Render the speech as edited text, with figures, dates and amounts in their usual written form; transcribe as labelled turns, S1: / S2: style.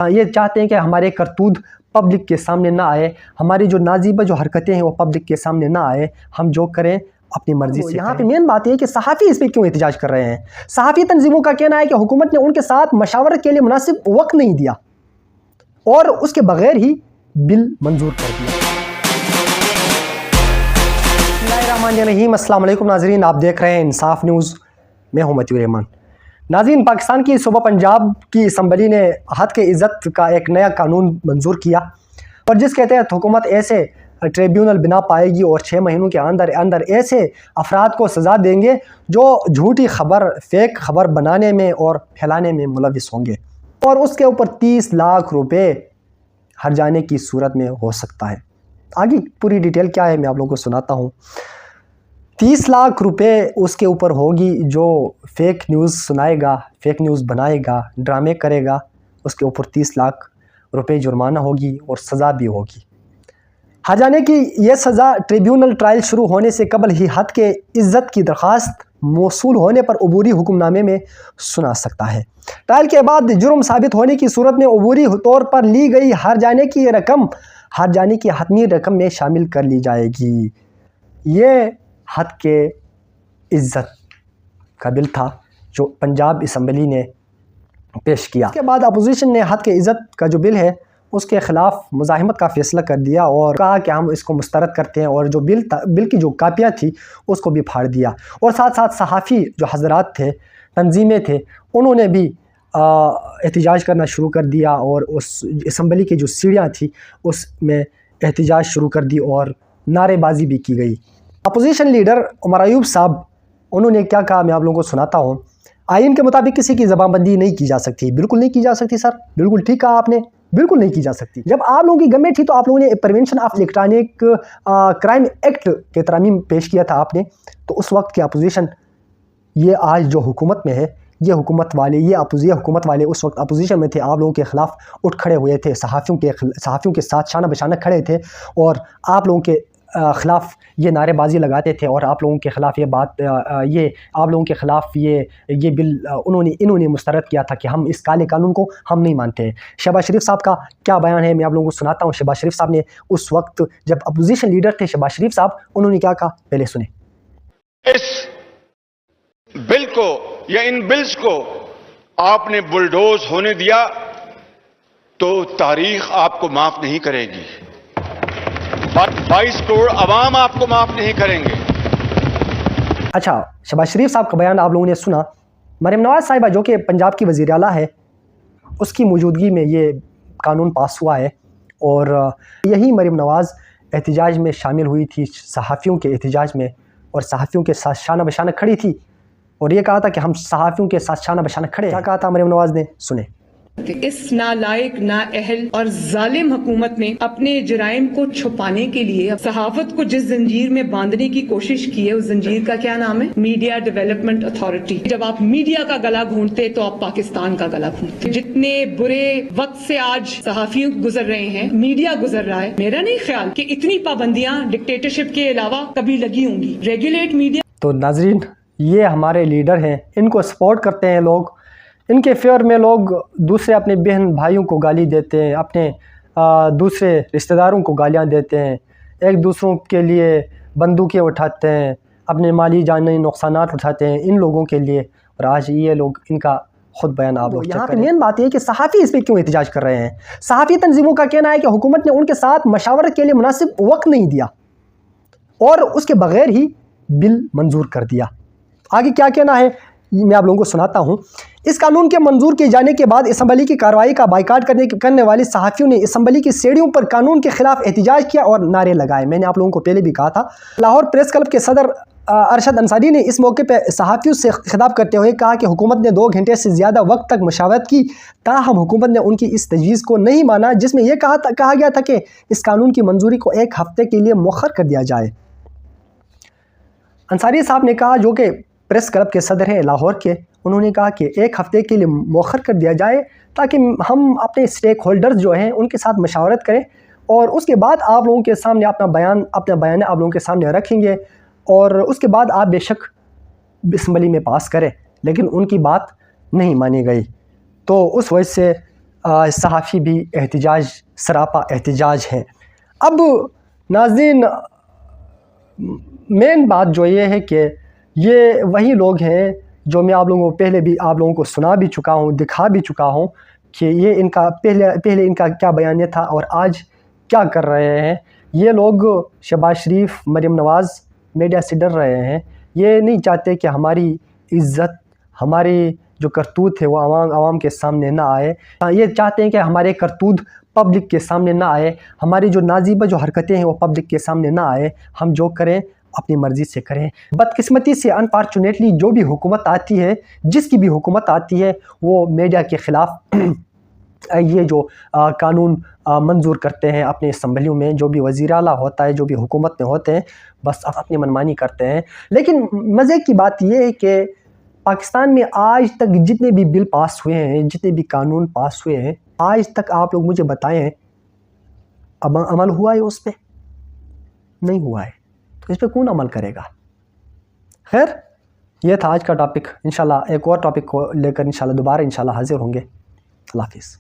S1: یہ چاہتے ہیں کہ ہمارے کرتوت پبلک کے سامنے نہ آئے، ہماری جو نازیبہ جو حرکتیں ہیں وہ پبلک کے سامنے نہ آئے، ہم جو کریں اپنی مرضی سے۔ یہاں پہ مین بات یہ ہے کہ صحافی اس پہ کیوں احتجاج کر رہے ہیں؟ صحافی تنظیموں کا کہنا ہے کہ حکومت نے ان کے ساتھ مشاورت کے لیے مناسب وقت نہیں دیا اور اس کے بغیر ہی بل منظور کر دیا۔ بسم اللہ الرحمن الرحیم، السلام علیکم ناظرین، آپ دیکھ رہے ہیں انصاف نیوز، میں ہوں متیور رحمان۔ ناظرین، پاکستان کی صوبہ پنجاب کی اسمبلی نے حد کے عزت کا ایک نیا قانون منظور کیا اور جس کے تحت حکومت ایسے ٹریبیونل بنا پائے گی اور 6 مہینوں کے اندر ایسے افراد کو سزا دیں گے جو جھوٹی خبر، فیک خبر بنانے میں اور پھیلانے میں ملوث ہوں گے، اور اس کے اوپر 30 لاکھ روپے ہرجانے کی صورت میں ہو سکتا ہے۔ آگے پوری ڈیٹیل کیا ہے میں آپ لوگوں کو سناتا ہوں۔ 30 لاکھ روپے اس کے اوپر ہوگی جو فیک نیوز سنائے گا، فیک نیوز بنائے گا، ڈرامے کرے گا، اس کے اوپر 30 لاکھ روپے جرمانہ ہوگی اور سزا بھی ہوگی۔ ہرجانے کی یہ سزا ٹریبیونل ٹرائل شروع ہونے سے قبل ہی حد کے عزت کی درخواست موصول ہونے پر عبوری حکم نامے میں سنا سکتا ہے۔ ٹرائل کے بعد جرم ثابت ہونے کی صورت میں عبوری طور پر لی گئی ہرجانے کی حتمی رقم میں شامل کر لی جائے گی۔ یہ حد کے عزت کا بل تھا جو پنجاب اسمبلی نے پیش کیا۔ اس کے بعد اپوزیشن نے حد کے عزت کا جو بل ہے اس کے خلاف مزاحمت کا فیصلہ کر دیا اور کہا کہ ہم اس کو مسترد کرتے ہیں، اور جو بل کی جو کاپیاں تھی اس کو بھی پھاڑ دیا، اور ساتھ ساتھ صحافی جو حضرات تھے، تنظیمیں تھے، انہوں نے بھی احتجاج کرنا شروع کر دیا اور اس اسمبلی کی جو سیڑھیاں تھی اس میں احتجاج شروع کر دی اور نعرے بازی بھی کی گئی۔ اپوزیشن لیڈر عمر ایوب صاحب، انہوں نے کیا کہا میں آپ لوگوں کو سناتا ہوں۔ آئین کے مطابق کسی کی زبان بندی نہیں کی جا سکتی، بالکل نہیں کی جا سکتی سر، بالکل ٹھیک کہا آپ نے، بالکل نہیں کی جا سکتی۔ جب آپ لوگوں کی گورنمنٹ تھی تو آپ لوگوں نے prevention of electronic crime act کے ترامیم پیش کیا تھا آپ نے، تو اس وقت کی اپوزیشن، یہ آج جو حکومت میں ہے، یہ حکومت والے اس وقت اپوزیشن میں تھے، آپ لوگوں کے خلاف اٹھ کھڑے ہوئے تھے، صحافیوں کے ساتھ شانہ بشانہ کھڑے تھے اور آپ لوگوں کے خلاف یہ نعرے بازی لگاتے تھے، اور آپ لوگوں کے خلاف یہ بل انہوں نے مسترد کیا تھا کہ ہم اس کالے قانون کو ہم نہیں مانتے ہیں۔ شہباز شریف صاحب کا کیا بیان ہے میں آپ لوگوں کو سناتا ہوں۔ شہباز شریف صاحب نے اس وقت جب اپوزیشن لیڈر تھے، شہباز شریف صاحب، انہوں نے کیا کہا، پہلے سنیں۔
S2: اس بل کو یا ان بلز کو آپ نے بلڈوز ہونے دیا تو تاریخ آپ کو معاف نہیں کرے گی، 22 کروڑ عوام آپ کو معاف نہیں کریں گے۔
S1: اچھا، شہباز شریف صاحب کا بیان آپ لوگوں نے سنا۔ مریم نواز صاحبہ جو کہ پنجاب کی وزیر اعلیٰ ہے، اس کی موجودگی میں یہ قانون پاس ہوا ہے، اور یہی مریم نواز احتجاج میں شامل ہوئی تھی، صحافیوں کے احتجاج میں، اور صحافیوں کے ساتھ شانہ بشانہ کھڑی تھی اور یہ کہا تھا کہ ہم صحافیوں کے ساتھ شانہ بشانہ کھڑے ہیں۔ کیا کہا تھا مریم نواز نے، سنیں۔
S3: اس نالائق، نااہل اور ظالم حکومت نے اپنے جرائم کو چھپانے کے لیے صحافت کو جس زنجیر میں باندھنے کی کوشش کی ہے، اس زنجیر کا کیا نام ہے؟ Media development authority. جب آپ میڈیا کا گلا گھونٹتے تو آپ پاکستان کا گلا گھونٹتے۔ جتنے برے وقت سے آج صحافیوں گزر رہے ہیں، میڈیا گزر رہا ہے، میرا نہیں خیال کہ اتنی پابندیاں ڈکٹیٹرشپ کے علاوہ کبھی لگی ہوں گی۔ Regulate media. تو
S1: ناظرین، یہ ہمارے لیڈر ہیں، ان کو سپورٹ کرتے ہیں لوگ، ان کے فیور میں لوگ دوسرے اپنے بہن بھائیوں کو گالی دیتے ہیں، اپنے دوسرے رشتہ داروں کو گالیاں دیتے ہیں، ایک دوسروں کے لیے بندوقیں اٹھاتے ہیں، اپنے مالی جانی نقصانات اٹھاتے ہیں ان لوگوں کے لیے، اور آج یہ لوگ ان کا خود بیان آپ لوگ یہاں پہ مین بات یہ ہے کہ صحافی اس پہ کیوں احتجاج کر رہے ہیں؟ صحافی تنظیموں کا کہنا ہے کہ حکومت نے ان کے ساتھ مشاورت کے لیے مناسب وقت نہیں دیا اور اس کے بغیر ہی بل منظور کر دیا۔ آگے کیا کہنا ہے میں آپ لوگوں کو سناتا ہوں۔ اس قانون کے منظور کیے جانے کے بعد اسمبلی کی کارروائی کا بائیکاٹ کرنے والے صحافیوں نے اسمبلی کی سیڑھیوں پر قانون کے خلاف احتجاج کیا اور نعرے لگائے۔ میں نے آپ لوگوں کو پہلے بھی کہا تھا۔ لاہور پریس کلب کے صدر ارشد انصاری نے اس موقع پہ صحافیوں سے خطاب کرتے ہوئے کہا کہ حکومت نے 2 گھنٹے سے زیادہ وقت تک مشاورت کی، تاہم حکومت نے ان کی اس تجویز کو نہیں مانا جس میں یہ کہا گیا تھا کہ اس قانون کی منظوری کو 1 ہفتے کے لیے مؤخر کر دیا جائے۔ انصاری صاحب نے کہا، جو کہ پریس کلب کے صدر ہیں لاہور کے، انہوں نے کہا کہ 1 ہفتے کے لیے مؤخر کر دیا جائے تاکہ ہم اپنے اسٹیک ہولڈرز جو ہیں ان کے ساتھ مشاورت کریں، اور اس کے بعد آپ لوگوں کے سامنے اپنا بیان آپ لوگوں کے سامنے رکھیں گے، اور اس کے بعد آپ بے شک اسمبلی میں پاس کریں، لیکن ان کی بات نہیں مانی گئی۔ تو اس وجہ سے صحافی بھی احتجاج سراپا احتجاج ہیں۔ اب ناظرین مین بات جو یہ ہے کہ یہ وہی لوگ ہیں جو میں آپ لوگوں کو پہلے بھی آپ لوگوں کو سنا بھی چکا ہوں، دکھا بھی چکا ہوں کہ یہ ان کا پہلے ان کا کیا بیانیہ تھا اور آج کیا کر رہے ہیں۔ یہ لوگ شہباز شریف، مریم نواز میڈیا سے ڈر رہے ہیں، یہ نہیں چاہتے کہ ہماری عزت، ہماری جو کرتوت ہے وہ عوام کے سامنے نہ آئے، یہ چاہتے ہیں کہ ہمارے کرتوت پبلک کے سامنے نہ آئے، ہماری جو نازیبہ جو حرکتیں ہیں وہ پبلک کے سامنے نہ آئے، ہم جو کریں اپنی مرضی سے کریں۔ بدقسمتی سے انفارچونیٹلی جو بھی حکومت آتی ہے، جس کی بھی حکومت آتی ہے، وہ میڈیا کے خلاف یہ جو قانون منظور کرتے ہیں اپنے اسمبلیوں میں، جو بھی وزیر اعلیٰ ہوتا ہے، جو بھی حکومت میں ہوتے ہیں، بس اپنی منمانی کرتے ہیں۔ لیکن مزے کی بات یہ ہے کہ پاکستان میں آج تک جتنے بھی بل پاس ہوئے ہیں، جتنے بھی قانون پاس ہوئے ہیں، آج تک آپ لوگ مجھے بتائیں عمل ہوا ہے اس پہ؟ نہیں ہوا ہے، تو اس پہ کون عمل کرے گا؟ خیر، یہ تھا آج کا ٹاپک۔ انشاءاللہ ایک اور ٹاپک کو لے کر انشاءاللہ دوبارہ انشاءاللہ حاضر ہوں گے۔ اللہ حافظ۔